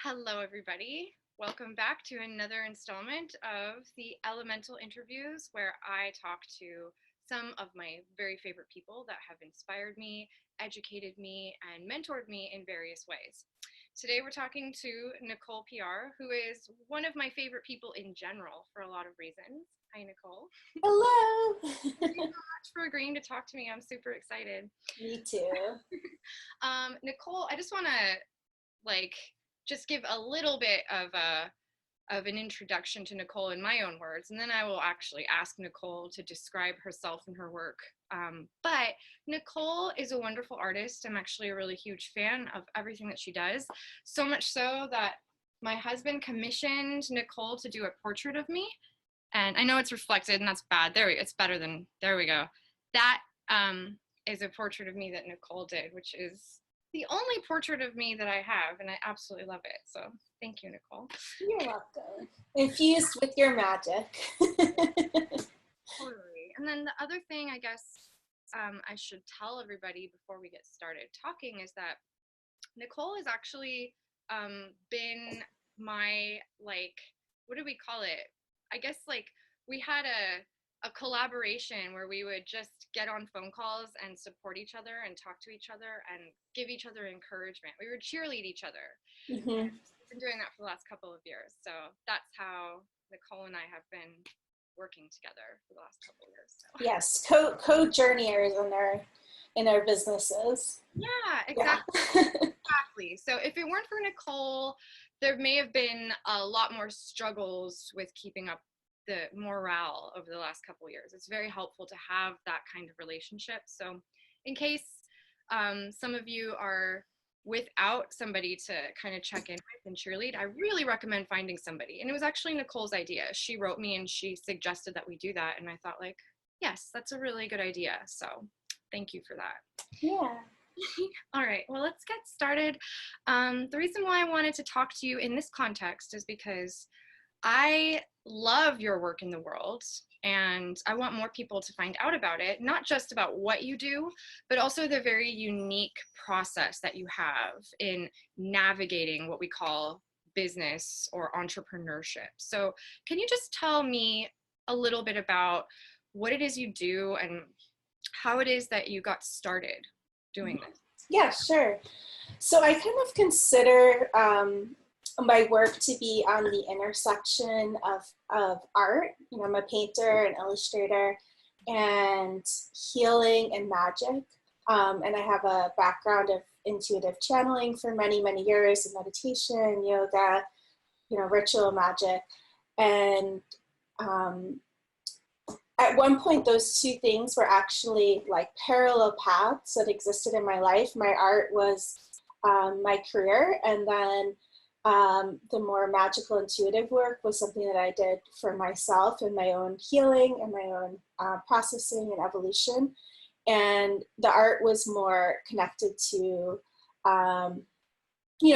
Hello, everybody. Welcome back to another installment of the Elemental Interviews, where I talk to some of my very favorite people that have inspired me, educated me, and mentored me in various ways. Today, we're talking to Nicole Piar, who is one of my favorite people in general for a lot of reasons. Hi, Nicole. Hello. Thank you so much for agreeing to talk to me. I'm super excited. Me too. Nicole, I just want to just give a little bit of an introduction to Nicole in my own words, and then I will actually ask Nicole to describe herself and her work. But Nicole is a wonderful artist. I'm actually a really huge fan of everything that she does, so much so that my husband commissioned Nicole to do a portrait of me. And I know it's reflected, and that's bad. It's better than, there we go. That is a portrait of me that Nicole did, which is the only portrait of me that I have, and I absolutely love it. So thank you, Nicole. You're welcome. Infused with your magic. Totally. And then the other thing I guess I should tell everybody before we get started talking is that Nicole has actually been my, what do we call it? I guess we had a collaboration where we would just get on phone calls and support each other and talk to each other and give each other encouragement. We would cheerlead each other. Mm-hmm. We've been doing that for the last couple of years. So that's how Nicole and I have been working together for the last couple of years. So. Yes, co-journeyers in our businesses. Yeah, exactly. Yeah. Exactly. So if it weren't for Nicole, there may have been a lot more struggles with keeping up the morale over the last couple of years. It's very helpful to have that kind of relationship. So in case some of you are without somebody to kind of check in with and cheerlead, I really recommend finding somebody. And it was actually Nicole's idea. She wrote me and she suggested that we do that. And I thought yes, that's a really good idea. So thank you for that. Yeah. All right, well, let's get started. The reason why I wanted to talk to you in this context is because I love your work in the world, and I want more people to find out about it, not just about what you do, but also the very unique process that you have in navigating what we call business or entrepreneurship. So can you just tell me a little bit about what it is you do and how it is that you got started doing this? Yeah, sure. So I kind of consider my work to be on the intersection of art. You know, I'm a painter, an illustrator, and healing and magic. And I have a background of intuitive channeling for many, many years, of meditation, yoga, ritual magic. And at one point, those two things were actually parallel paths that existed in my life. My art was my career, and then the more magical intuitive work was something that I did for myself and my own healing and my own processing and evolution. And the art was more connected to,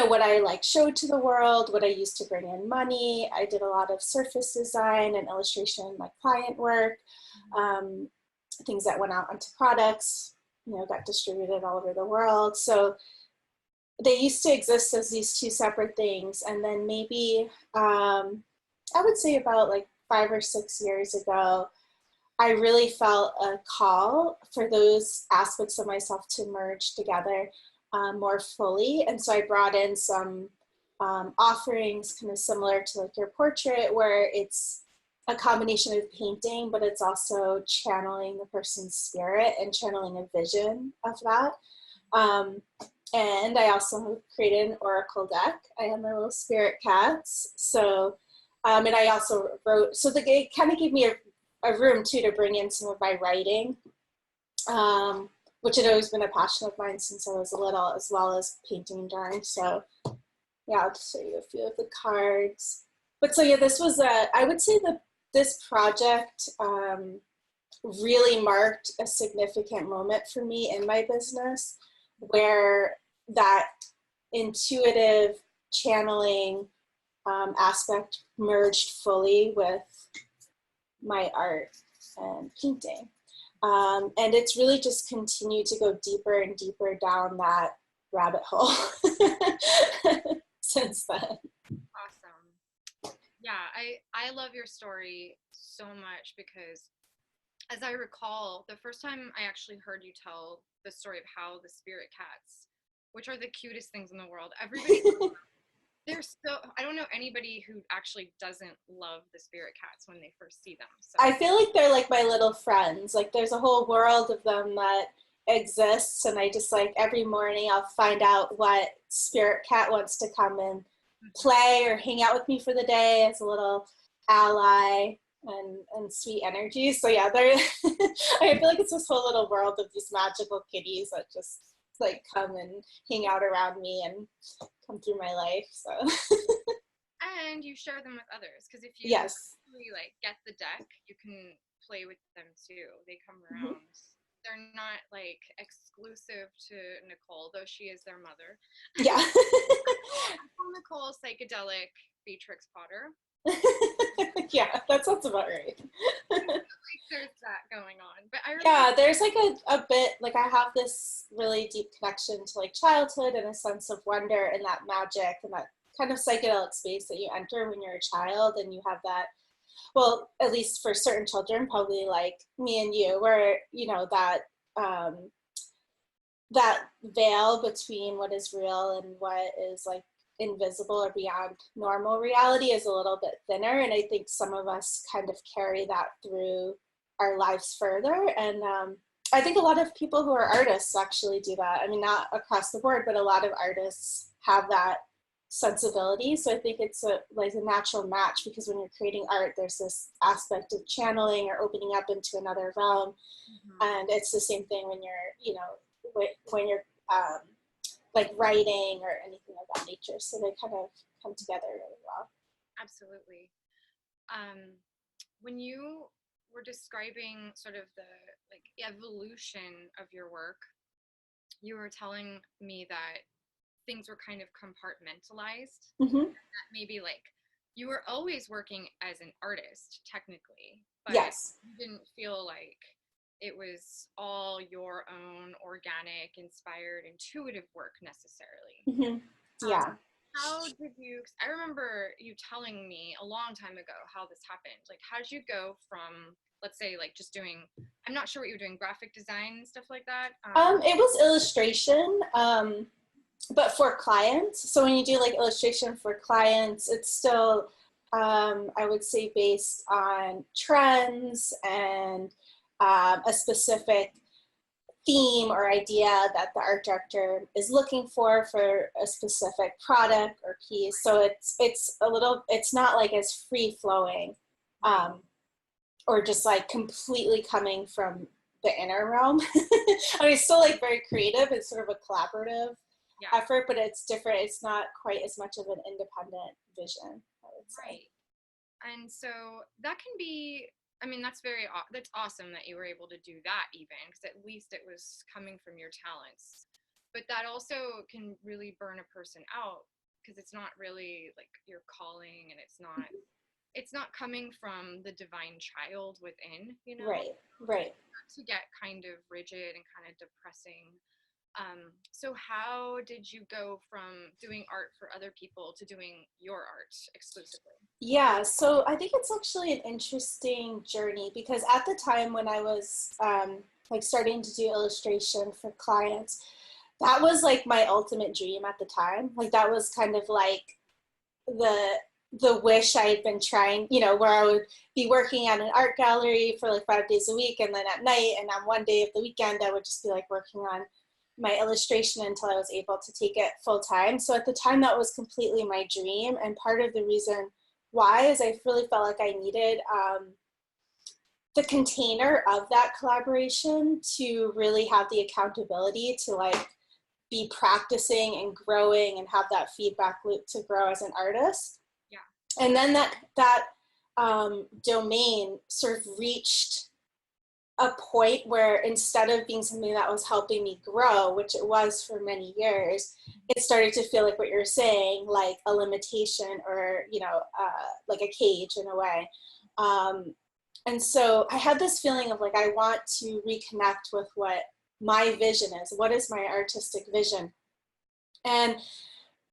what I showed to the world, what I used to bring in money. I did a lot of surface design and illustration, client work, things that went out onto products, got distributed all over the world. So they used to exist as these two separate things. And then maybe, I would say about 5 or 6 years ago, I really felt a call for those aspects of myself to merge together more fully. And so I brought in some offerings kind of similar to your portrait, where it's a combination of painting, but it's also channeling the person's spirit and channeling a vision of that. And I also created an oracle deck. I have my little spirit cats. So, and I also wrote, so it kind of gave me a room too to bring in some of my writing, which had always been a passion of mine since I was little, as well as painting and drawing. So yeah, I'll just show you a few of the cards. But so yeah, this was I would say that this project really marked a significant moment for me in my business, where that intuitive channeling aspect merged fully with my art and painting. And it's really just continued to go deeper and deeper down that rabbit hole. since then. Awesome. Yeah, I love your story so much because, as I recall, the first time I actually heard you tell the story of how the spirit cats, which are the cutest things in the world, everybody, they're so, I don't know anybody who actually doesn't love the spirit cats when they first see them. So I feel like they're like my little friends. Like there's a whole world of them that exists, and I just like every morning I'll find out what spirit cat wants to come and play or hang out with me for the day as a little ally and sweet energy. So yeah, they're I feel like it's this whole little world of these magical kitties that just like come and hang out around me and come through my life. So and you share them with others, because if you yes. really like get the deck, you can play with them too. They come Mm-hmm. around. They're not like exclusive to Nicole, though she is their mother. Yeah. I call Nicole Psychedelic Beatrix Potter. Yeah, that sounds about right. Like there's that going on. But I remember, Yeah, there's like a bit, like I have this really deep connection to like childhood and a sense of wonder and that magic and that kind of psychedelic space that you enter when you're a child, and you have that, well, at least for certain children, probably like me and you, where, you know, that veil between what is real and what is like invisible or beyond normal reality is a little bit thinner. And I think some of us kind of carry that through our lives further. And I think a lot of people who are artists actually do that. I mean, not across the board, but a lot of artists have that sensibility. So I think it's like a natural match, because when you're creating art, there's this aspect of channeling or opening up into another realm. And it's the same thing when you're, you know, when you're like writing or anything of that nature. So they kind of come together really well. absolutely. When you were describing sort of the like evolution of your work, you were telling me that things were kind of compartmentalized. Mm-hmm. That maybe like you were always working as an artist technically, but Yes. you didn't feel like it was all your own organic, inspired, intuitive work necessarily. Mm-hmm. Yeah. How did you, I remember you telling me a long time ago how this happened. Like, how did you go from, let's say, like just doing, I'm not sure what you were doing, graphic design and stuff like that? It was illustration, but for clients. So when you do like illustration for clients, it's still, I would say, based on trends and a specific theme or idea that the art director is looking for a specific product or piece. So it's not like as free flowing, or just like completely coming from the inner realm. I mean, it's still like very creative. It's sort of a collaborative effort, but it's different. It's not quite as much of an independent vision, I would say. Right. And so that can be, I mean, that's awesome that you were able to do that, even because at least it was coming from your talents. But that also can really burn a person out, because it's not really like your calling, and it's not coming from the divine child within, you know? Right. To get kind of rigid and kind of depressing. So how did you go from doing art for other people to doing your art exclusively? Yeah, so I think it's actually an interesting journey, because at the time when I was like starting to do illustration for clients, that was like my ultimate dream at the time. Like that was kind of like the wish I had been trying, you know, where I would be working at an art gallery for like 5 days a week, and then at night and on one day of the weekend I would just be like working on my illustration until I was able to take it full time. So at the time that was completely my dream, and part of the reason why is I really felt like I needed the container of that collaboration to really have the accountability to like be practicing and growing and have that feedback loop to grow as an artist. Yeah. And then that domain sort of reached a point where, instead of being something that was helping me grow, which it was for many years, it started to feel like what you're saying, like a limitation, or, you know, like a cage in a way. And so I had this feeling of like, I want to reconnect with what my vision is. What is my artistic vision? And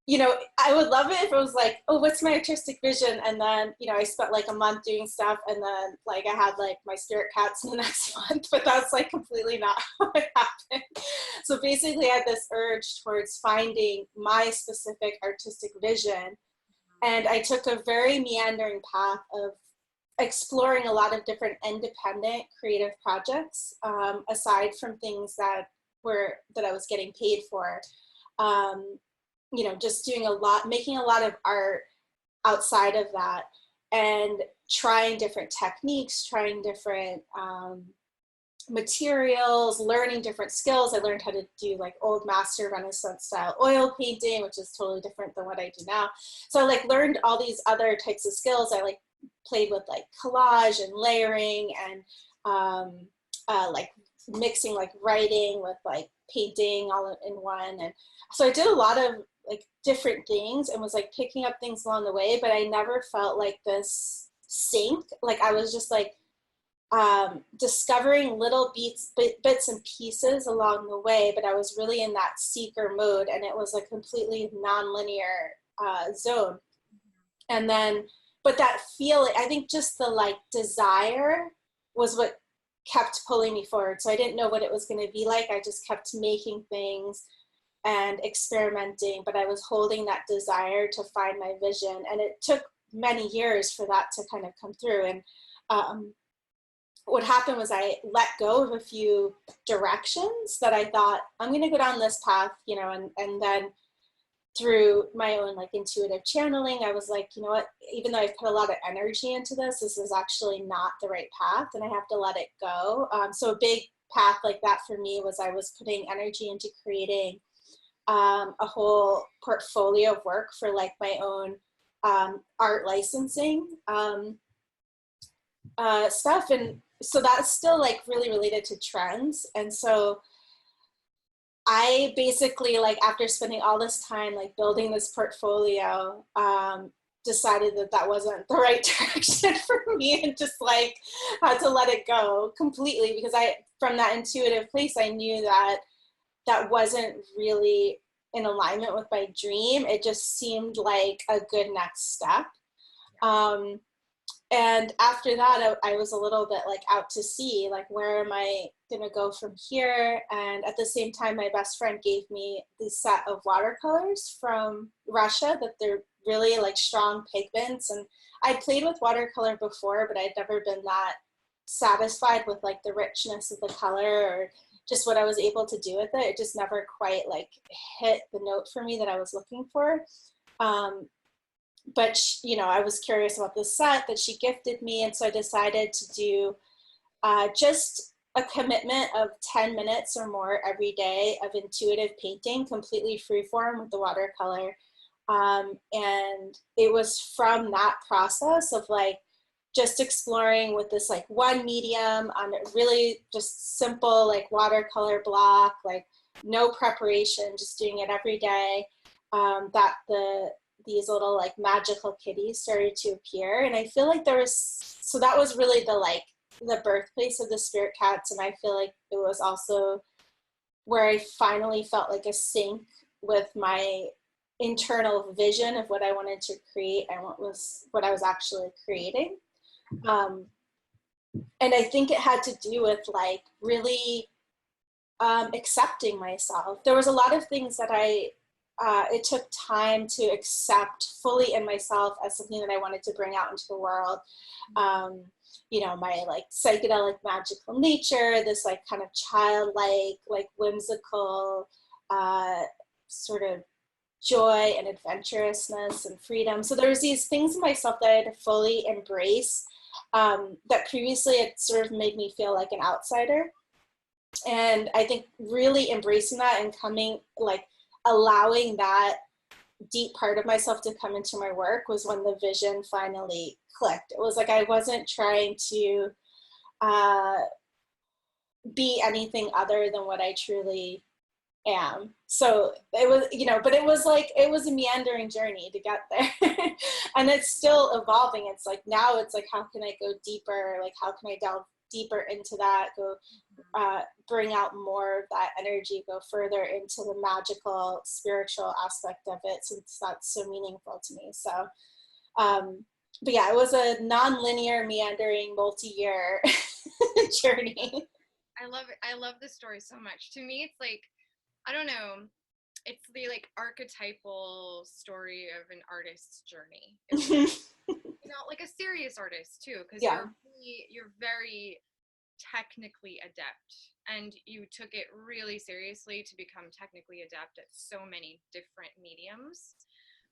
you know, I would love it if it was like, oh, what's my artistic vision? And then, you know, I spent like a month doing stuff, and then like I had like my spirit cats in the next month, but that's like completely not how it happened. So basically I had this urge towards finding my specific artistic vision. And I took a very meandering path of exploring a lot of different independent creative projects, aside from things that I was getting paid for. You know, just doing a lot, making a lot of art outside of that, and trying different techniques, trying different materials, learning different skills. I learned how to do like old master Renaissance style oil painting, which is totally different than what I do now. So I like learned all these other types of skills. I like played with like collage and layering, and like mixing like writing with like painting all in one. And so I did a lot of like different things, and was like picking up things along the way, but I never felt like this sync. Like I was just like discovering little bits and pieces along the way, but I was really in that seeker mode, and it was a completely non-linear zone. And then, but that feeling, I think just the like desire was what kept pulling me forward. So I didn't know what it was going to be like. I just kept making things and experimenting, but I was holding that desire to find my vision. And it took many years for that to kind of come through. And what happened was I let go of a few directions that I thought, I'm going to go down this path, you know, and then through my own like intuitive channeling, I was like, you know what, even though I've put a lot of energy into this is actually not the right path, and I have to let it go. So a big path like that for me was I was putting energy into creating a whole portfolio of work for like my own art licensing stuff. And so that's still like really related to trends. And so I basically, like, after spending all this time like building this portfolio, decided that that wasn't the right direction for me, and just like had to let it go completely, because from that intuitive place, I knew that that wasn't really in alignment with my dream. It just seemed like a good next step. And after that, I was a little bit like out to sea, like, where am I gonna go from here? And at the same time, my best friend gave me this set of watercolors from Russia, that they're really like strong pigments. And I'd played with watercolor before, but I'd never been that satisfied with like the richness of the color, or just what I was able to do with it. It just never quite like hit the note for me that I was looking for. But you know, I was curious about the set that she gifted me, and so I decided to do just a commitment of 10 minutes or more every day of intuitive painting, completely freeform with the watercolor. And it was from that process of like just exploring with this like one medium on really just simple like watercolor block, like no preparation, just doing it every day, that these little like magical kitties started to appear. And I feel like so that was really the birthplace of the spirit cats. And I feel like it was also where I finally felt like a sync with my internal vision of what I wanted to create and what I was actually creating. And I think it had to do with like really accepting myself. There was a lot of things that it took time to accept fully in myself as something that I wanted to bring out into the world. You know, my like psychedelic magical nature, this like kind of childlike, like whimsical sort of joy and adventurousness and freedom. So there's these things in myself that I had to fully embrace, that previously it sort of made me feel like an outsider. And I think really embracing that and allowing that deep part of myself to come into my work was when the vision finally clicked. It was like I wasn't trying to be anything other than what I truly am. So it was, you know, but it was a meandering journey to get there. And it's still evolving. It's like, now it's like, how can I go deeper? Like, how can I delve deeper into that, go bring out more of that energy, go further into the magical, spiritual aspect of it, since that's so meaningful to me. So, but yeah, it was a non-linear, meandering, multi-year journey. I love it. I love this story so much. To me, it's like, I don't know, it's the like archetypal story of an artist's journey. You know, like a serious artist too, because Yeah. you're very technically adept, and you took it really seriously to become technically adept at so many different mediums,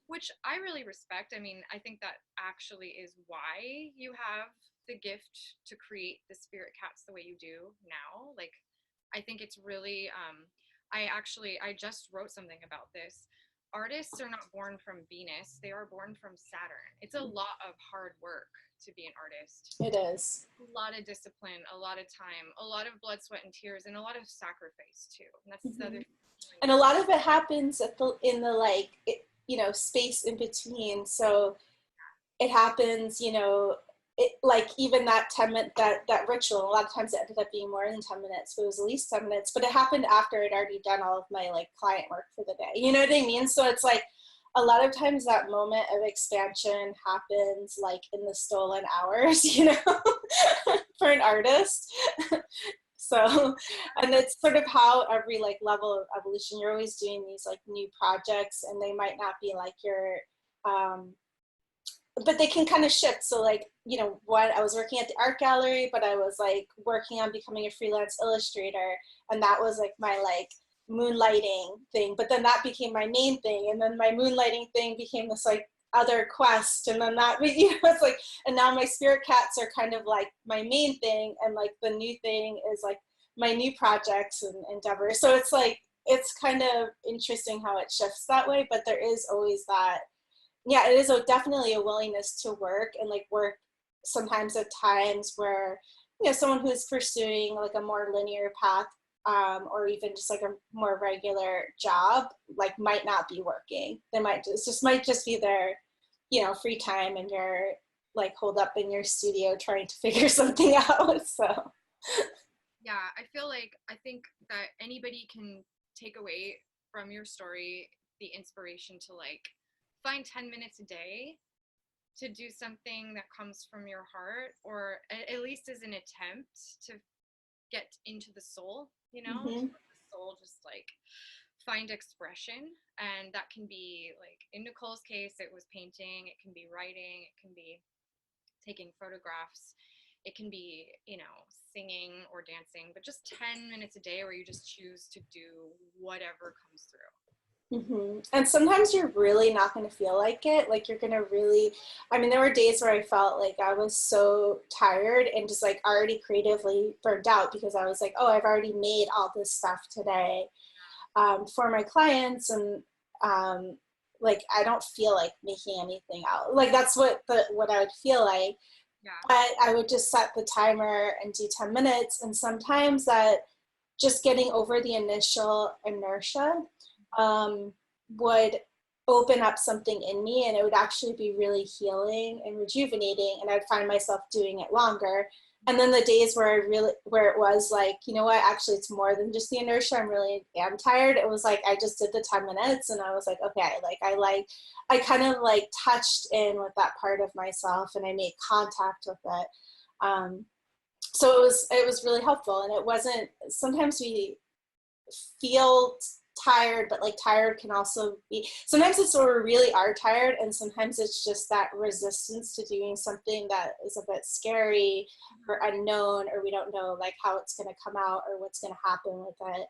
which I really respect. I mean, I think that actually is why you have the gift to create the spirit cats the way you do now. Like, I think it's really, I just wrote something about this. Artists are not born from Venus, they are born from Saturn. It's a lot of hard work to be an artist. It is. A lot of discipline, a lot of time, a lot of blood, sweat, and tears, and a lot of sacrifice too. And that's the other thing. And a lot of it happens in the like, space in between. So it happens, like even that 10-minute, that ritual, a lot of times it ended up being more than 10 minutes, but it was at least 10 minutes, but it happened after I'd already done all of my like client work for the day. You know what I mean? So it's like, a lot of times that moment of expansion happens like in the stolen hours, for an artist. So, and it's sort of how every like level of evolution, you're always doing these like new projects, and they might not be like your, but they can kind of shift. So like, when I was working at the art gallery, but I was like working on becoming a freelance illustrator, and that was like my like moonlighting thing, but then that became my main thing, and then my moonlighting thing became this like other quest, and then that, it's like, and now my spirit cats are kind of like my main thing, and like the new thing is like my new projects and endeavors. So it's like, it's kind of interesting how it shifts that way, but there is always that, yeah, it is definitely a willingness to work, and like work sometimes at times where, someone who's pursuing like a more linear path, or even just like a more regular job, like might not be working. They might just be their, free time, and you're like holed up in your studio trying to figure something out. So yeah, I think that anybody can take away from your story the inspiration to like find 10 minutes a day to do something that comes from your heart, or at least as an attempt to get into the soul, mm-hmm. the soul just like find expression. And that can be like, in Nicole's case, it was painting, it can be writing, it can be taking photographs, it can be, singing or dancing, but just 10 minutes a day where you just choose to do whatever comes through. Mm-hmm. And sometimes you're really not going to feel like it. Like you're going to really, I mean, there were days where I felt like I was so tired and just like already creatively burned out, because I was like, oh, I've already made all this stuff today, for my clients. And like, I don't feel like making anything out. Like that's what I would feel like. Yeah. But I would just set the timer and do 10 minutes. And sometimes that just getting over the initial inertia, would open up something in me, and it would actually be really healing and rejuvenating, and I'd find myself doing it longer. And then the days where it was like, you know what, actually it's more than just the inertia, I'm really am tired, it was like I just did the 10 minutes and I was like, okay, I kind of like touched in with that part of myself, and I made contact with it. So it was really helpful. And it wasn't, sometimes we feel tired, but like tired can also be, sometimes it's where we really are tired, and sometimes it's just that resistance to doing something that is a bit scary or unknown, or we don't know like how it's going to come out or what's going to happen with it.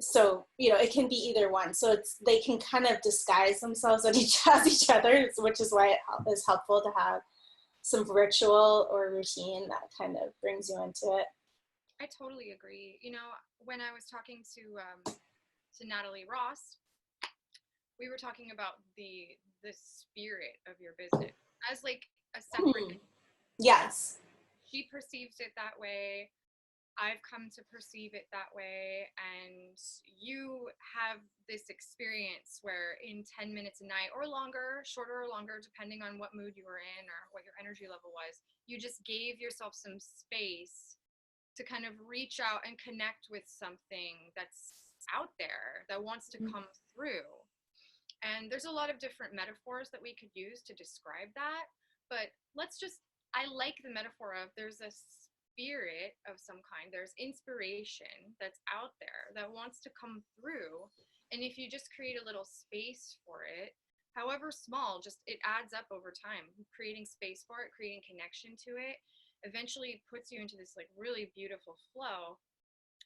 So it can be either one, so they can kind of disguise themselves as each other, which is why it is helpful to have some ritual or routine that kind of brings you into it. I totally agree. When I was talking to Natalie Ross, we were talking about the spirit of your business as like a separate. Yes. She perceives it that way. I've come to perceive it that way, and you have this experience where in 10 minutes a night or longer, shorter or longer, depending on what mood you were in or what your energy level was, you just gave yourself some space to kind of reach out and connect with something that's out there that wants to come through. And there's a lot of different metaphors that we could use to describe that, but I like the metaphor of there's a spirit of some kind, there's inspiration that's out there that wants to come through. And if you just create a little space for it, however small, just it adds up over time. Creating space for it, creating connection to it, eventually puts you into this like really beautiful flow.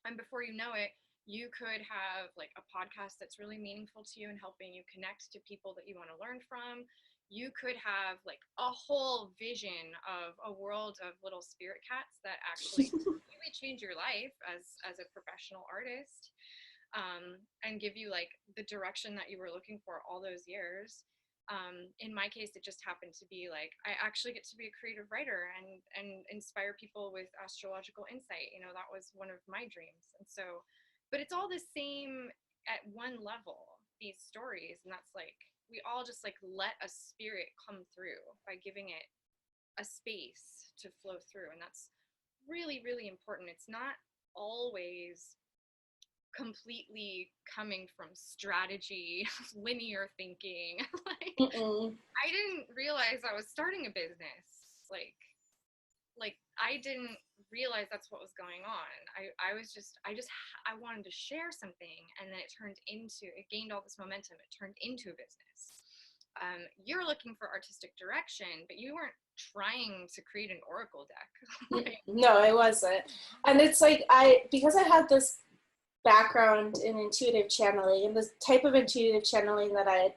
And before you know it, you could have like a podcast that's really meaningful to you and helping you connect to people that you want to learn from. You could have like a whole vision of a world of little spirit cats that actually really change your life as a professional artist, and give you like the direction that you were looking for all those years. In my case, it just happened to be like I actually get to be a creative writer and inspire people with astrological insight. You know, that was one of my dreams. And so, but it's all the same at one level, these stories, and that's like we all just like let a spirit come through by giving it a space to flow through. And that's really, really important. It's not always completely coming from strategy, linear thinking. Like I didn't realize I was starting a business. Like I didn't realize that's what was going on. I wanted to share something, and then it gained all this momentum. It turned into a business. You're looking for artistic direction, but you weren't trying to create an oracle deck. Like, no, I wasn't. And it's like because I had this background in intuitive channeling, and the type of intuitive channeling that I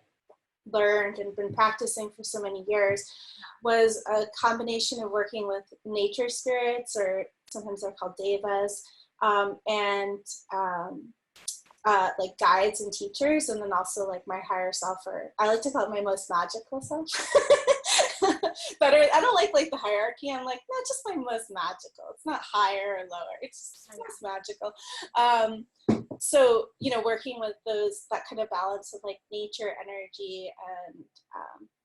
learned and been practicing for so many years was a combination of working with nature spirits, or sometimes they're called devas, and like guides and teachers, and then also like my higher self, or I like to call it my most magical self. Better, I don't like the hierarchy. I'm like, not just my most magical. It's not higher or lower. It's just most magical. So, you know, working with that kind of balance of like nature, energy, and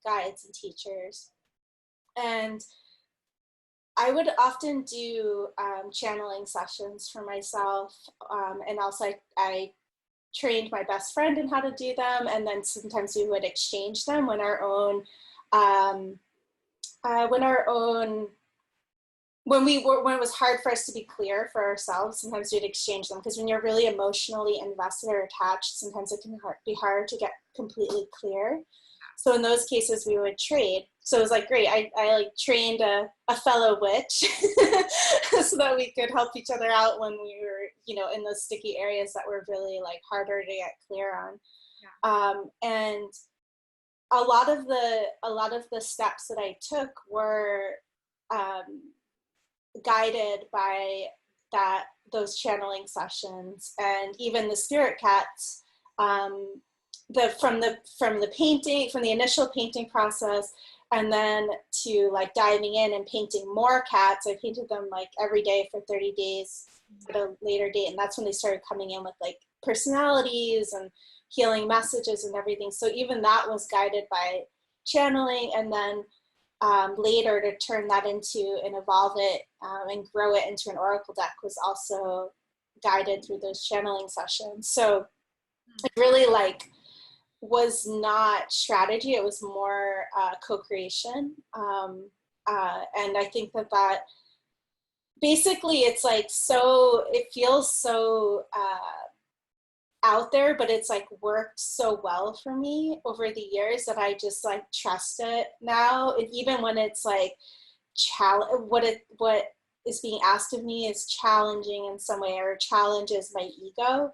guides and teachers. And I would often do channeling sessions for myself. And also I trained my best friend in how to do them. And then sometimes we would exchange them when it was hard for us to be clear for ourselves. Sometimes we'd exchange them, because when you're really emotionally invested or attached, sometimes it can be hard to get completely clear. So in those cases we would trade. So it was like great. I like trained a fellow witch so that we could help each other out when we were, you know, in those sticky areas that were really like harder to get clear on. Yeah. And a lot of the steps that I took were guided by those channeling sessions, and even the spirit cats. From the initial painting process, and then to like diving in and painting more cats. I painted them like every day for 30 days at a later date, and that's when they started coming in with like personalities and healing messages and everything. So even that was guided by channeling, and then later to turn that into and evolve it and grow it into an oracle deck was also guided through those channeling sessions. So it really like was not strategy, it was more co-creation. And I think that basically it's like, so it feels so out there, but it's like worked so well for me over the years that I just like trust it now. And even when it's like what is being asked of me is challenging in some way, or challenges my ego,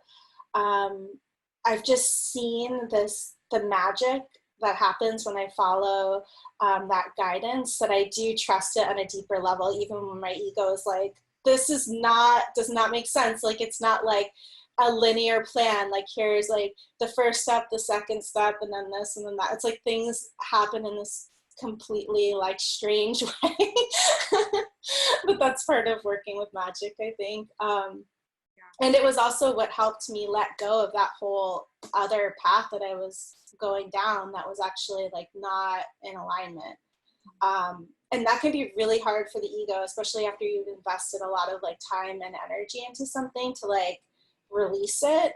I've just seen the magic that happens when I follow that guidance, that I do trust it on a deeper level, even when my ego is like, this does not make sense. Like, it's not like a linear plan. Like, here's like the first step, the second step, and then this, and then that. It's like things happen in this completely like strange way. But that's part of working with magic, I think. And it was also what helped me let go of that whole other path that I was going down that was actually like not in alignment. And that can be really hard for the ego, especially after you've invested a lot of like time and energy into something, to like release it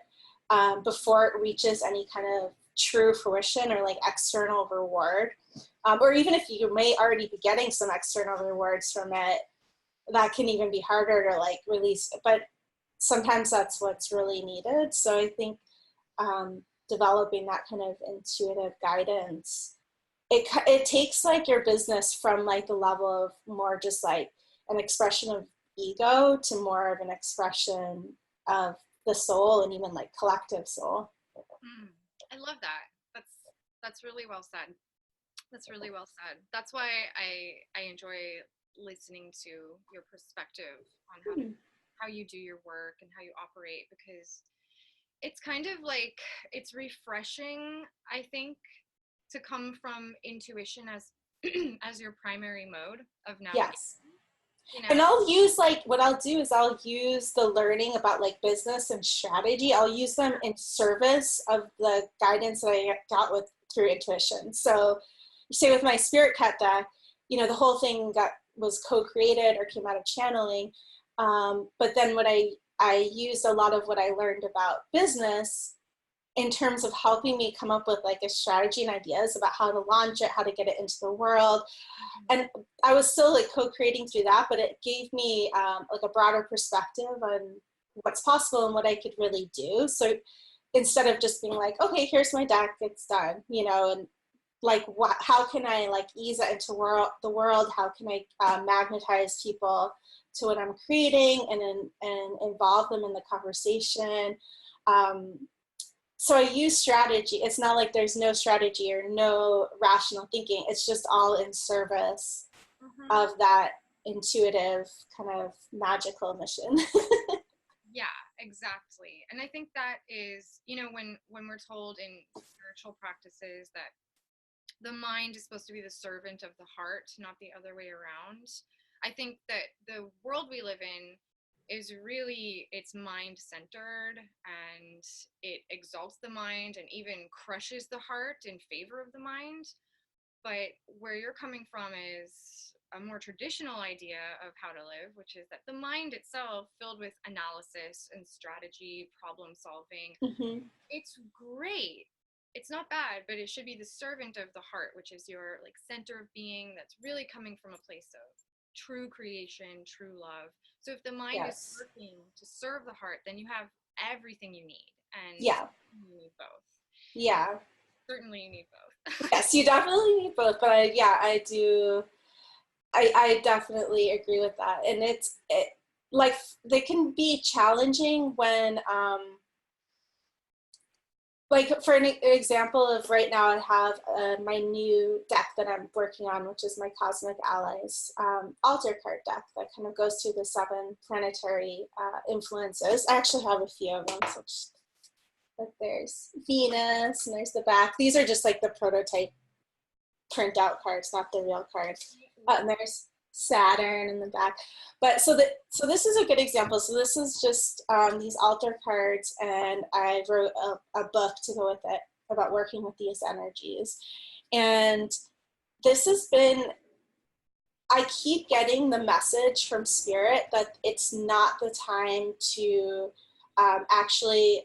before it reaches any kind of true fruition or like external reward. Or even if you may already be getting some external rewards from it, that can even be harder to like release. But sometimes that's what's really needed. So I think developing that kind of intuitive guidance, it takes like your business from like the level of more just like an expression of ego to more of an expression of the soul and even like collective soul. I love that. That's really well said. That's really well said. That's why I enjoy listening to your perspective on how you do your work and how you operate, because it's kind of like, it's refreshing, I think, to come from intuition as as your primary mode of navigation. Yes. You know? And I'll use like, what I'll do is I'll use the learning about like business and strategy. I'll use them in service of the guidance that I got with through intuition. So say with my spirit cat deck, you know, the whole thing was co-created or came out of channeling. But then what I used a lot of what I learned about business in terms of helping me come up with like a strategy and ideas about how to launch it, how to get it into the world. And I was still like co-creating through that, but it gave me like a broader perspective on what's possible and what I could really do. So instead of just being like, okay, here's my deck, it's done, you know, and like how can I like ease it into the world? How can I magnetize people to what I'm creating and involve them in the conversation? So I use strategy. It's not like there's no strategy or no rational thinking. It's just all in service of that intuitive kind of magical mission. Yeah, exactly. And I think that is, you know, when we're told in spiritual practices that the mind is supposed to be the servant of the heart, not the other way around. I think that the world we live in is really, it's mind centered, and it exalts the mind and even crushes the heart in favor of the mind. But where you're coming from is a more traditional idea of how to live, which is that the mind itself, filled with analysis and strategy, problem solving, it's great. It's not bad, but it should be the servant of the heart, which is your like center of being, that's really coming from a place of true creation, true love. So if the mind is working to serve the heart, then you have everything you need. And you need both. Yeah. Certainly you need both. Yes, you definitely need both. But I do. I definitely agree with that. And it like, they can be challenging when, like for an example of right now, I have my new deck that I'm working on, which is my Cosmic Allies altar card deck that kind of goes through the 7 planetary influences. I actually have a few of them. So like there's Venus and there's the back. These are just like the prototype printout cards, not the real cards. And there's Saturn in the back. But so this is a good example. So this is just these altar cards, and I wrote a book to go with it about working with these energies. And this has been, I keep getting the message from Spirit that it's not the time to actually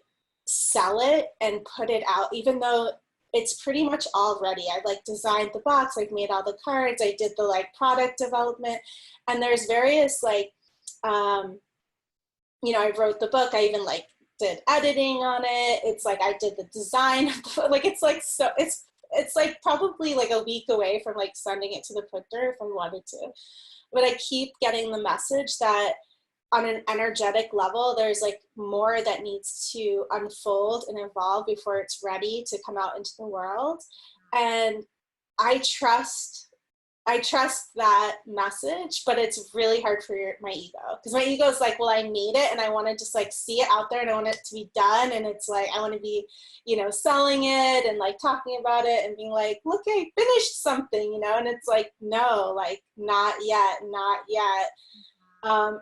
sell it and put it out, even though it's pretty much all ready. I like designed the box, I've made all the cards, I did the like product development, and there's various like, you know, I wrote the book, I even like did editing on it. It's like I did the design, like it's like, so it's like probably like a week away from like sending it to the printer if I wanted to. But I keep getting the message that on an energetic level, there's like more that needs to unfold and evolve before it's ready to come out into the world. And I trust I trust that message, but it's really hard for my ego, because my ego is like, well, I made it and I want to just like see it out there and I want it to be done. And it's like, I want to be, you know, selling it and like talking about it and being like, look, I finished something, you know? And it's like, no, like not yet, not yet.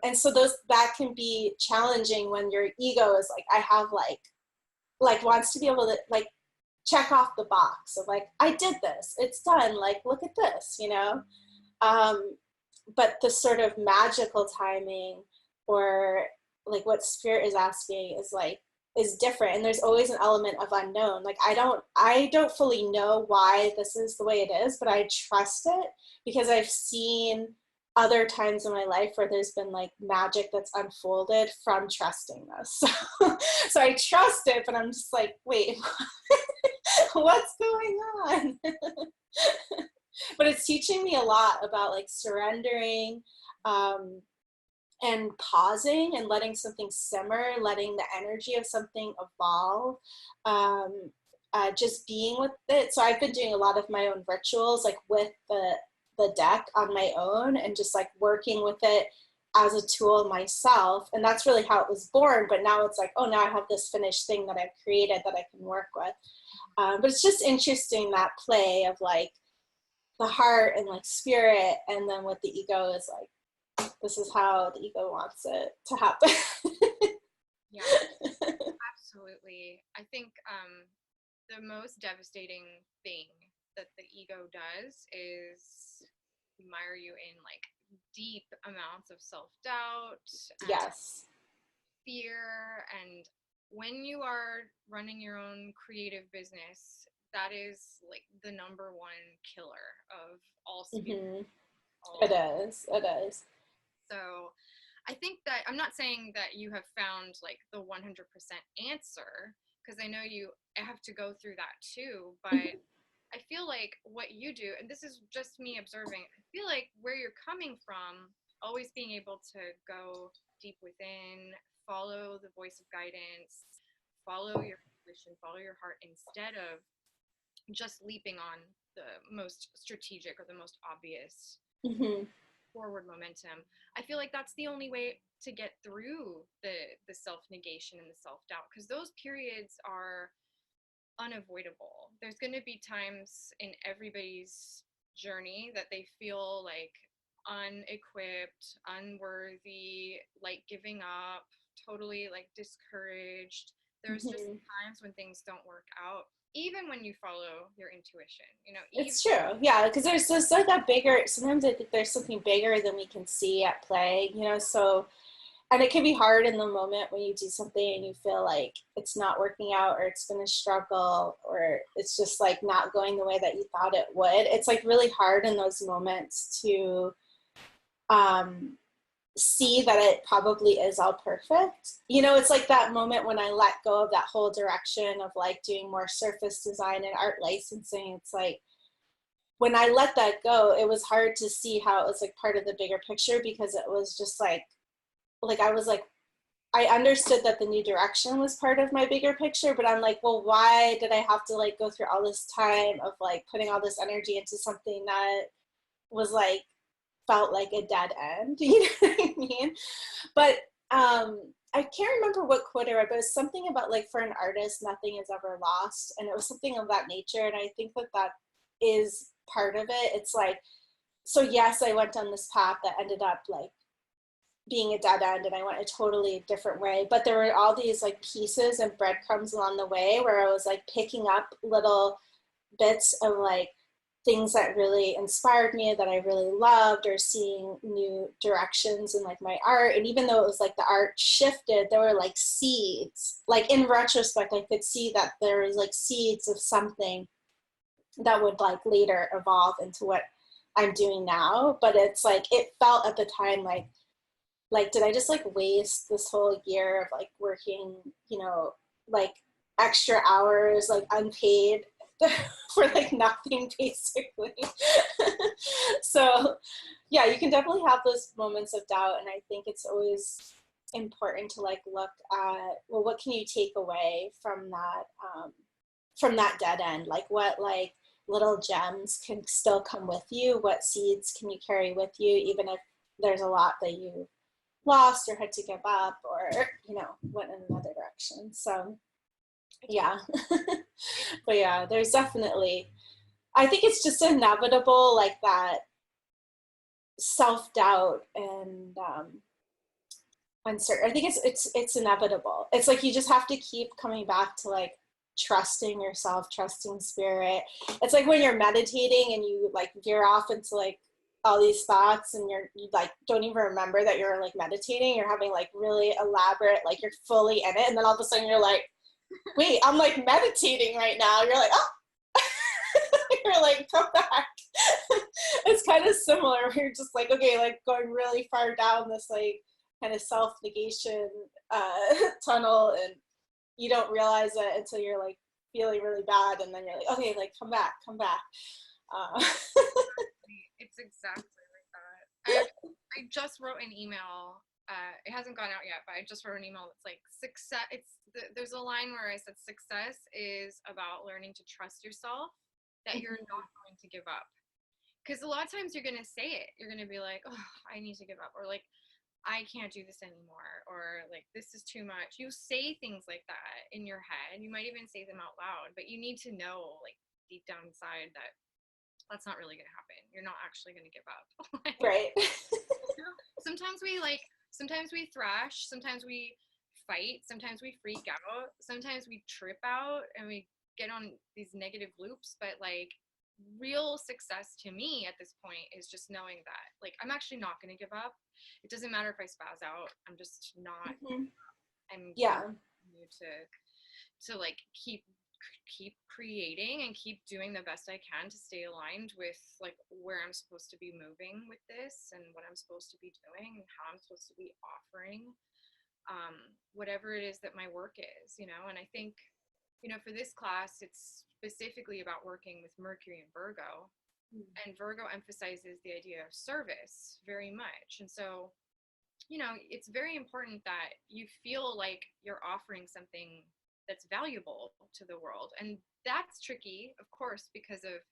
And so that can be challenging when your ego is like, I have like wants to be able to like check off the box of like, I did this, it's done, like, look at this, you know? But the sort of magical timing, or like what spirit is asking, is like, is different. And there's always an element of unknown. Like, I don't fully know why this is the way it is, but I trust it because I've seen other times in my life where there's been like magic that's unfolded from trusting this. So I trust it, but I'm just like, wait, what's going on? But it's teaching me a lot about like surrendering, and pausing and letting something simmer, letting the energy of something evolve, just being with it. So I've been doing a lot of my own rituals, like with the deck on my own, and just like working with it as a tool myself. And that's really how it was born. But now it's like, oh, now I have this finished thing that I've created that I can work with. But it's just interesting, that play of like the heart and like spirit, and then what the ego is like, this is how the ego wants it to happen. Yeah, absolutely. I think the most devastating thing that the ego does is mire you in like deep amounts of self-doubt and Yes. fear. And when you are running your own creative business, that is like the number one killer of all spirit. It is. It is. So I think that I'm not saying that you have found like the 100% answer, because I know you have to go through that too, but I feel like what you do, and this is just me observing, I feel like where you're coming from, always being able to go deep within, follow the voice of guidance, follow your intuition, follow your heart, instead of just leaping on the most strategic or the most obvious forward momentum. I feel like that's the only way to get through the self-negation and the self-doubt, because those periods are unavoidable. There's going to be times in everybody's journey that they feel like unequipped, unworthy, like giving up, totally like discouraged. There's just times when things don't work out, even when you follow your intuition, you know. It's true. Yeah, because there's just like a bigger, sometimes I think there's something bigger than we can see at play, you know. So, and it can be hard in the moment when you do something and you feel like it's not working out, or it's been a struggle, or it's just like not going the way that you thought it would. It's like really hard in those moments to see that it probably is all perfect. You know, it's like that moment when I let go of that whole direction of like doing more surface design and art licensing. It's like, when I let that go, it was hard to see how it was like part of the bigger picture, because it was just like I was like, I understood that the new direction was part of my bigger picture, but I'm like, well, why did I have to like go through all this time of like putting all this energy into something that was like, felt like a dead end, you know what I mean? But I can't remember what quote I read, but it was something about like, for an artist, nothing is ever lost. And it was something of that nature. And I think that that is part of it. It's like, so yes, I went down this path that ended up like being a dead end, and I went a totally different way. But there were all these like pieces and breadcrumbs along the way where I was like picking up little bits of like things that really inspired me, that I really loved, or seeing new directions in like my art. And even though it was like the art shifted, there were like seeds. Like in retrospect, I could see that there was like seeds of something that would like later evolve into what I'm doing now. But it's like, it felt at the time like, did I just like waste this whole year of like working, you know, like extra hours, like unpaid for like nothing, basically. So yeah, you can definitely have those moments of doubt. And I think it's always important to like look at, well, what can you take away from that dead end? Like what, like little gems can still come with you? What seeds can you carry with you, even if there's a lot that you lost or had to give up, or, you know, went in another direction? So yeah. But yeah, there's definitely, I think it's just inevitable, like that self-doubt and uncertain. I think it's inevitable. It's like you just have to keep coming back to like trusting yourself, trusting spirit. It's like when you're meditating and you like veer off into like all these thoughts, and you like don't even remember that you're like meditating. You're having like really elaborate, like you're fully in it, and then all of a sudden you're like, wait, I'm like meditating right now. You're like, oh, you're like, come back. It's kind of similar. You're just like, okay, like going really far down this like kind of self-negation tunnel, and you don't realize it until you're like feeling really bad, and then you're like, okay, like come back. It's exactly like that. I just wrote an email. It hasn't gone out yet, but I just wrote an email that's like success. There's a line where I said success is about learning to trust yourself, that you're not going to give up. Because a lot of times you're going to say it. You're going to be like, oh, I need to give up. Or like, I can't do this anymore. Or like, this is too much. You say things like that in your head. You might even say them out loud. But you need to know, like, deep down inside that that's not really going to happen. You're not actually going to give up. Like, Right. sometimes we thrash. Sometimes we fight. Sometimes we freak out. Sometimes we trip out and we get on these negative loops. But like, real success to me at this point is just knowing that like I'm actually not going to give up. It doesn't matter if I spaz out. I'm just not. I'm to like keep creating and keep doing the best I can to stay aligned with like where I'm supposed to be moving with this, and what I'm supposed to be doing, and how I'm supposed to be offering whatever it is that my work is, you know. And I think, you know, for this class, it's specifically about working with Mercury and Virgo. And Virgo emphasizes the idea of service very much. And so, you know, it's very important that you feel like you're offering something that's valuable to the world. And that's tricky, of course, because of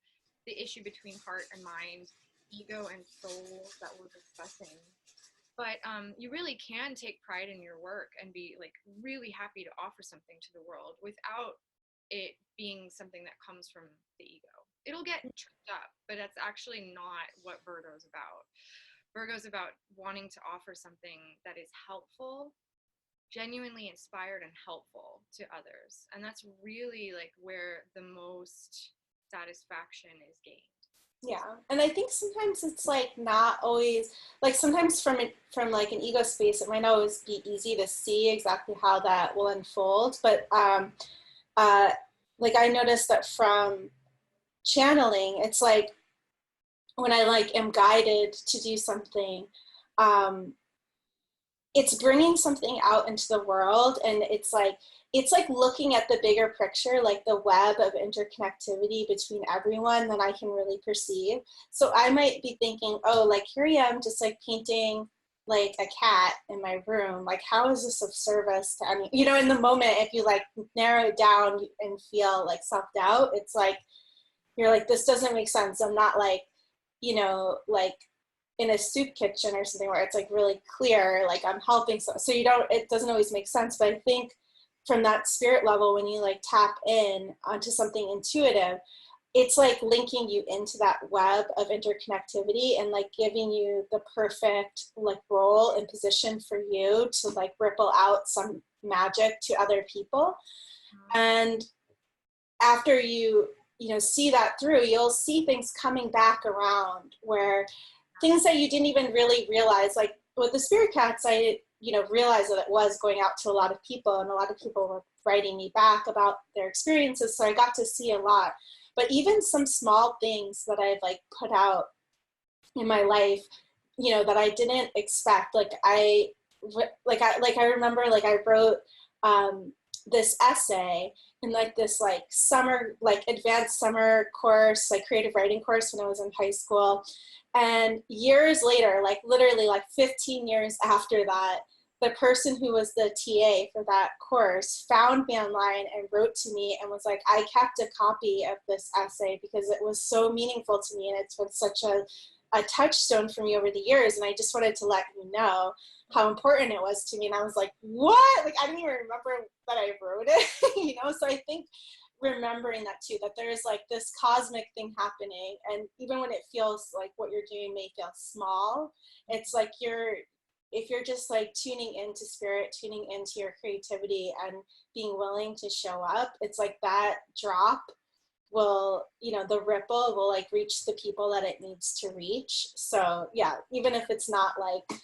the issue between heart and mind, ego and soul that we're discussing. But you really can take pride in your work and be like really happy to offer something to the world without it being something that comes from the ego. It'll get tripped up, but that's actually not what Virgo's about. Virgo's about wanting to offer something that is helpful, genuinely inspired and helpful to others. And that's really like where the most satisfaction is gained. Yeah, and I think sometimes it's like not always, like sometimes from like an ego space, it might not always be easy to see exactly how that will unfold. But like I noticed that from channeling, it's like when I like am guided to do something, it's bringing something out into the world, and it's like looking at the bigger picture, like the web of interconnectivity between everyone that I can really perceive. So I might be thinking, oh, like here I am just like painting like a cat in my room. Like, how is this of service to any, you know, in the moment, if you like narrow it down and feel like self-doubt, it's like, you're like, this doesn't make sense. I'm not like, you know, like in a soup kitchen or something where it's like really clear, like I'm helping. So you don't, it doesn't always make sense. But I think from that spirit level, when you like tap in onto something intuitive, it's like linking you into that web of interconnectivity and like giving you the perfect like role and position for you to like ripple out some magic to other people. And after you know, see that through, you'll see things coming back around, where things that you didn't even really realize, like with the spirit cats, I, you know, realized that it was going out to a lot of people, and a lot of people were writing me back about their experiences. So I got to see a lot. But even some small things that I've like put out in my life, you know, that I didn't expect. Like I remember like I wrote this essay in like this like summer, like advanced summer course, like creative writing course when I was in high school. And years later, like literally like 15 years after that, the person who was the TA for that course found me online and wrote to me and was like, I kept a copy of this essay because it was so meaningful to me and it's been such a touchstone for me over the years. And I just wanted to let you know how important it was to me. And I was like, what? Like, I didn't even remember that I wrote it, you know? So I think remembering that too, that there's like this cosmic thing happening. And even when it feels like what you're doing may feel small, it's like if you're just like tuning into spirit, tuning into your creativity and being willing to show up, it's like that drop will, you know, the ripple will like reach the people that it needs to reach. So yeah, even if it's not like,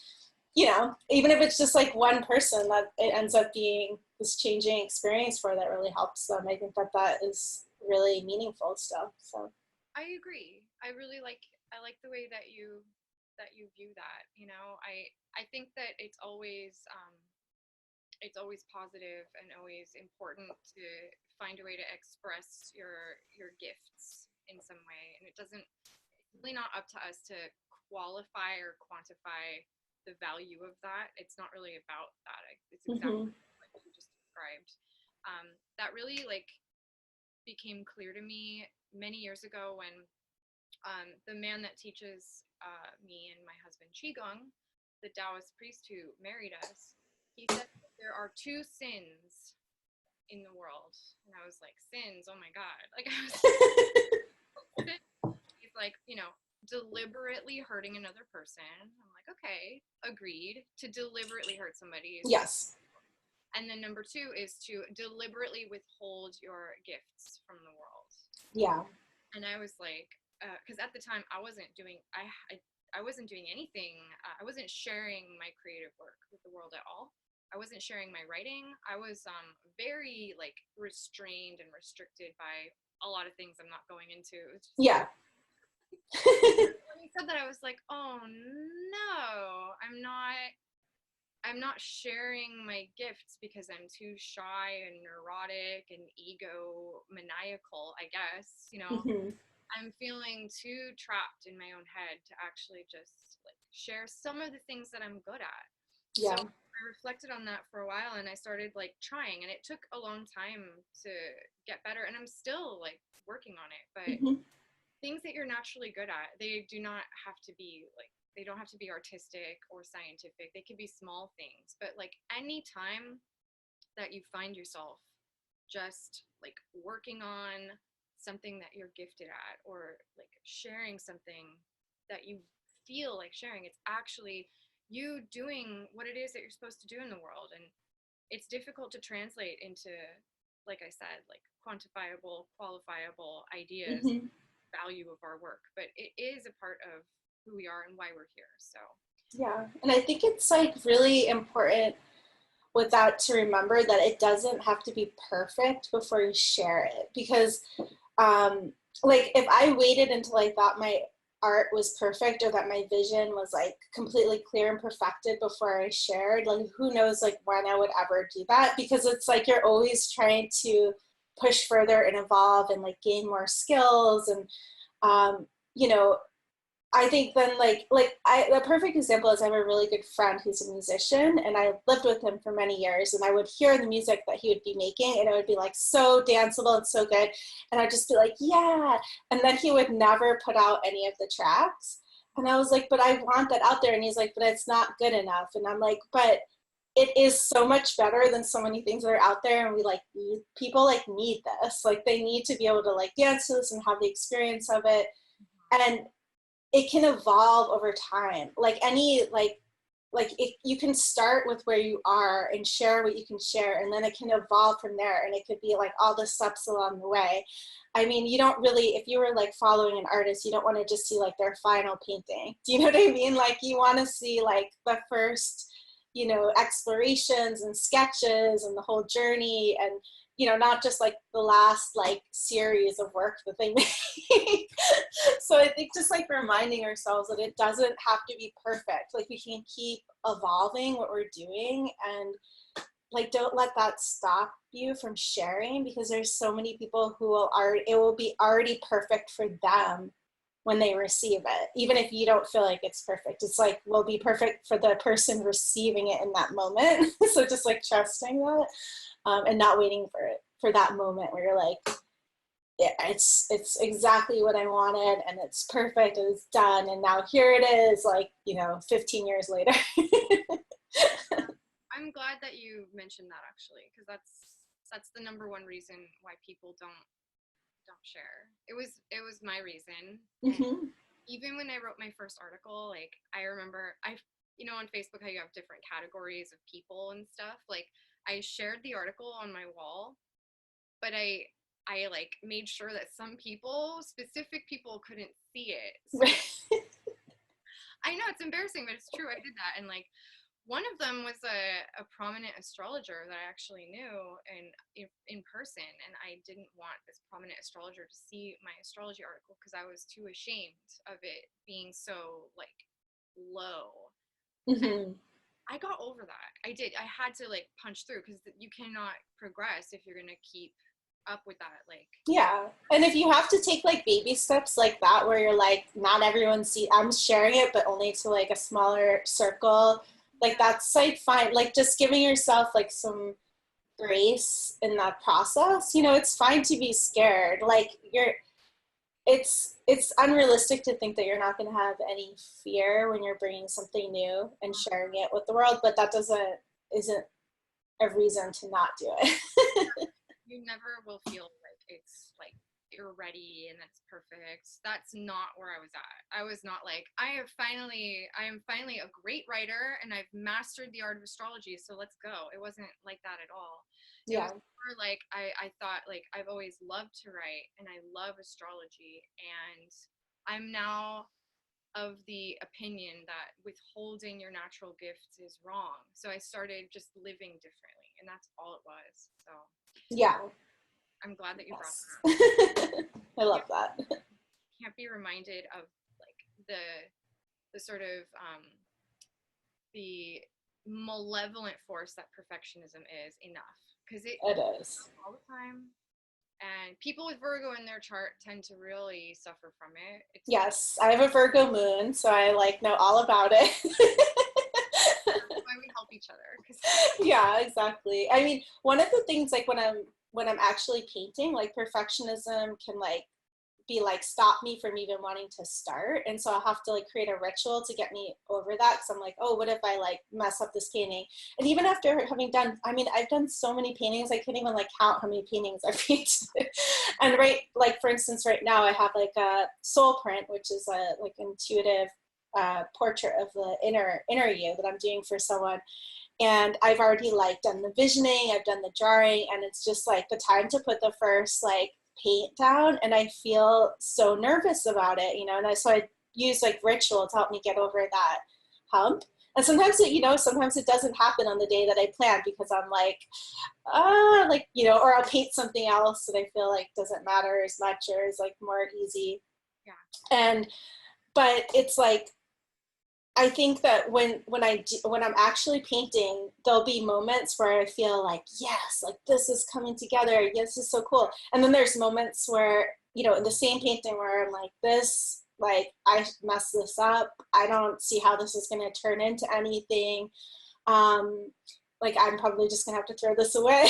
you know, even if it's just like one person, that it ends up being this changing experience for that really helps them. I think that that is really meaningful stuff. So I agree. I like the way that you view that. You know, I think that it's always positive and always important to find a way to express your gifts in some way, and it's really not up to us to qualify or quantify the value of that. It's not really about that. It's exactly what you just described. That really like became clear to me many years ago when the man that teaches me and my husband Qigong, the Taoist priest who married us, he said there are two sins in the world. And I was like, sins? Oh my God. Like, I was he's like, you know, deliberately hurting another person. I'm like, okay, agreed. To deliberately hurt somebody is yes. And then number two is to deliberately withhold your gifts from the world. Yeah. And I was like, because at the time I wasn't doing anything. I wasn't sharing my creative work with the world at all. I wasn't sharing my writing. I was very like restrained and restricted by a lot of things I'm not going into. Yeah. When he said that, I was like, oh no, I'm not sharing my gifts because I'm too shy and neurotic and egomaniacal, I guess, you know. I'm feeling too trapped in my own head to actually just like share some of the things that I'm good at. Yeah. So I reflected on that for a while and I started like trying, and it took a long time to get better, and I'm still like working on it, but things that you're naturally good at, they don't have to be artistic or scientific. They could be small things, but like any time that you find yourself just like working on something that you're gifted at, or like sharing something that you feel like sharing, it's actually you doing what it is that you're supposed to do in the world. And it's difficult to translate into, like I said, like quantifiable, qualifiable ideas, value of our work, but it is a part of who we are and why we're here. So yeah, and I think it's like really important with that to remember that it doesn't have to be perfect before you share it, because like if I waited until I thought my art was perfect or that my vision was like completely clear and perfected before I shared, like who knows like when I would ever do that, because it's like you're always trying to push further and evolve and like gain more skills. And you know, I think then the perfect example is I have a really good friend who's a musician, and I lived with him for many years, and I would hear the music that he would be making and it would be like so danceable and so good, and I'd just be like, yeah, and then he would never put out any of the tracks, and I was like, but I want that out there, and he's like, but it's not good enough, and I'm like, but it is so much better than so many things that are out there, and we like people like need this, like they need to be able to like dance to this and have the experience of it. And it can evolve over time. Like any, like you can start with where you are and share what you can share, and then it can evolve from there. And it could be like all the steps along the way. I mean, you don't really, if you were like following an artist, you don't want to just see like their final painting. Do you know what I mean? Like you want to see like the first, you know, explorations and sketches and the whole journey, and you know, not just like the last like series of work that they make. So I think just like reminding ourselves that it doesn't have to be perfect. Like we can keep evolving what we're doing, and like don't let that stop you from sharing, because there's so many people who will it will be already perfect for them when they receive it, even if you don't feel like it's perfect. It's like, will be perfect for the person receiving it in that moment. So just like trusting that, and not waiting for that moment where you're like, yeah, it's exactly what I wanted, and it's perfect, and it's done, and now here it is, like, 15 years later. I'm glad that you mentioned that, actually, because that's the number one reason why people don't share. It was my reason. Mm-hmm. Even when I wrote my first article, like, I remember on Facebook how you have different categories of people and stuff. Like, I shared the article on my wall, but I like made sure that some specific people couldn't see it. So I know it's embarrassing, but it's true. I did that, and like, one of them was a prominent astrologer that I actually knew in person, and I didn't want this prominent astrologer to see my astrology article because I was too ashamed of it being so like low. Mm-hmm. I got over that. I did. I had to like punch through because you cannot progress if you're gonna keep up with that. Like, yeah, and if you have to take like baby steps like that, where you're like, not everyone I'm sharing it, but only to like a smaller circle. Like, that's like fine. Like, just giving yourself like some grace in that process. It's fine to be scared. Like, it's unrealistic to think that you're not going to have any fear when you're bringing something new and sharing it with the world. But that isn't a reason to not do it. you never will feel like it's like you're ready and that's perfect. That's not where I was at. I was not like, I am finally a great writer and I've mastered the art of astrology, so let's go. It wasn't like that at all. It Yeah. was more like I thought, like, I've always loved to write and I love astrology, and I'm now of the opinion that withholding your natural gifts is wrong. So I started just living differently, and that's all it was. So Yeah. I'm glad that you brought Yes. that up. I love that. Can't be reminded of like the sort of the malevolent force that perfectionism is enough, because it is all the time, and people with Virgo in their chart tend to really suffer from it. Yes, I have a Virgo moon, so I like know all about it. That's why we help each other. Yeah, exactly. I mean, one of the things, like, when I'm actually painting, like, perfectionism can like be like stop me from even wanting to start, and so I'll have to like create a ritual to get me over that, because I'm like, oh, what if I like mess up this painting? And even after having done, I mean, I've done so many paintings, I can't even like count how many paintings I've painted. And like, for instance, right now I have like a soul print, which is a like intuitive portrait of the inner you that I'm doing for someone. And I've already like done the visioning, I've done the drawing, and it's just like the time to put the first like paint down, and I feel so nervous about it, and so I use like ritual to help me get over that hump. And sometimes it doesn't happen on the day that I planned, because I'm like, or I'll paint something else that I feel like doesn't matter as much or is like more easy. Yeah. But it's like, I think that when I'm actually painting, there'll be moments where I feel like, yes, like this is coming together. Yes, this is so cool. And then there's moments where, in the same painting where I'm like, this, like, I messed this up. I don't see how this is going to turn into anything. Like, I'm probably just going to have to throw this away.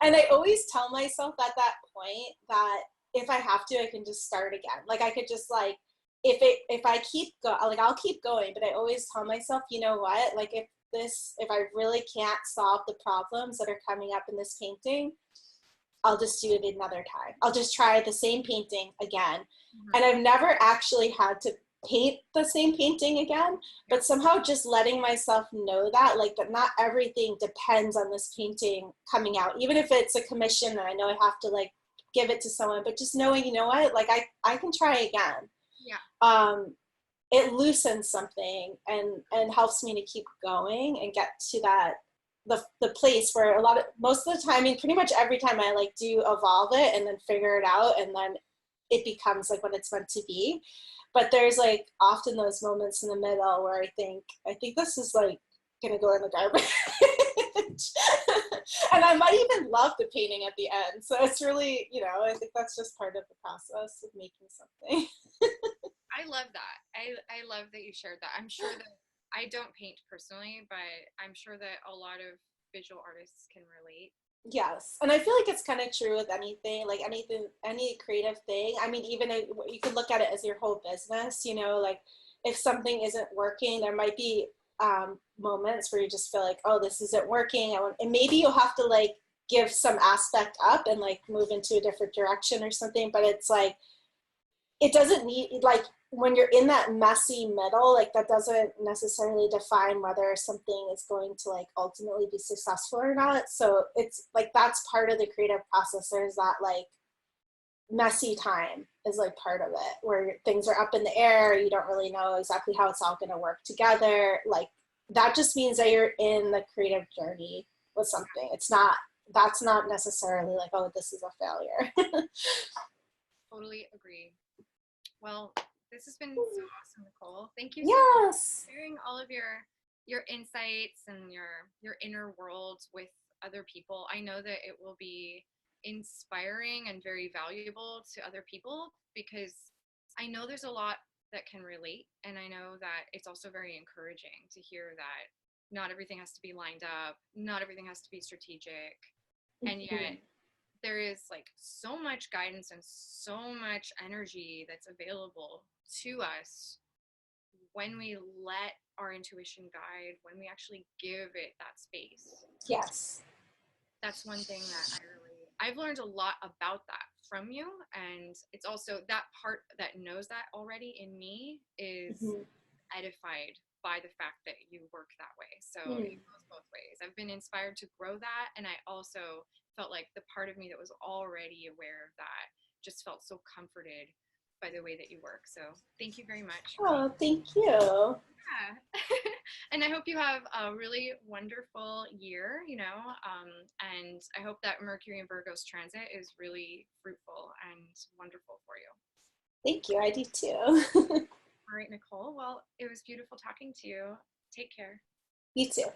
And I always tell myself at that point that if I have to, I can just start again. Like, I could just like, if I keep I'll keep going, but I always tell myself, you know what, like, if I really can't solve the problems that are coming up in this painting, I'll just do it another time. I'll just try the same painting again. Mm-hmm. And I've never actually had to paint the same painting again, but somehow just letting myself know that, like, that not everything depends on this painting coming out, even if it's a commission and I know I have to like give it to someone, but just knowing, you know what, like, I can try again. Yeah. It loosens something and helps me to keep going and get to that the place where most of the time, I mean, pretty much every time I like do evolve it and then figure it out, and then it becomes like what it's meant to be. But there's like often those moments in the middle where I think this is like gonna go in the garbage. And I might even love the painting at the end. So it's really, I think that's just part of the process of making something. I love that. I love that you shared that. I'm sure that I don't paint personally, but I'm sure that a lot of visual artists can relate. Yes. And I feel like it's kind of true with anything, like any creative thing. I mean, even if, you could look at it as your whole business, like if something isn't working, there might be moments where you just feel like, oh, this isn't working. And maybe you'll have to like give some aspect up and like move into a different direction or something. But it's like, it doesn't need, like, when you're in that messy middle, like that doesn't necessarily define whether something is going to like ultimately be successful or not. So it's like, that's part of the creative process. There's that like messy time is like part of it, where things are up in the air. You don't really know exactly how it's all going to work together. Like that just means that you're in the creative journey with something. That's not necessarily like, oh, this is a failure. Totally agree. Well, this has been so awesome, Nicole. Thank you so much for sharing all of your insights and your inner world with other people. I know that it will be inspiring and very valuable to other people, because I know there's a lot that can relate, and I know that it's also very encouraging to hear that not everything has to be lined up, not everything has to be strategic, and yet there is like so much guidance and so much energy that's available to us when we let our intuition guide, when we actually give it that space. Yes. That's one thing that I've learned a lot about that from you. And it's also that part that knows that already in me is edified by the fact that you work that way. So it goes both ways. I've been inspired to grow that, and I also felt like the part of me that was already aware of that just felt so comforted by the way that you work. So thank you very much. Oh, thank you. Yeah. And I hope you have a really wonderful year, and I hope that Mercury and Virgo's transit is really fruitful and wonderful for you. Thank you. I do too. All right, Nicole. Well, it was beautiful talking to you. Take care. You too.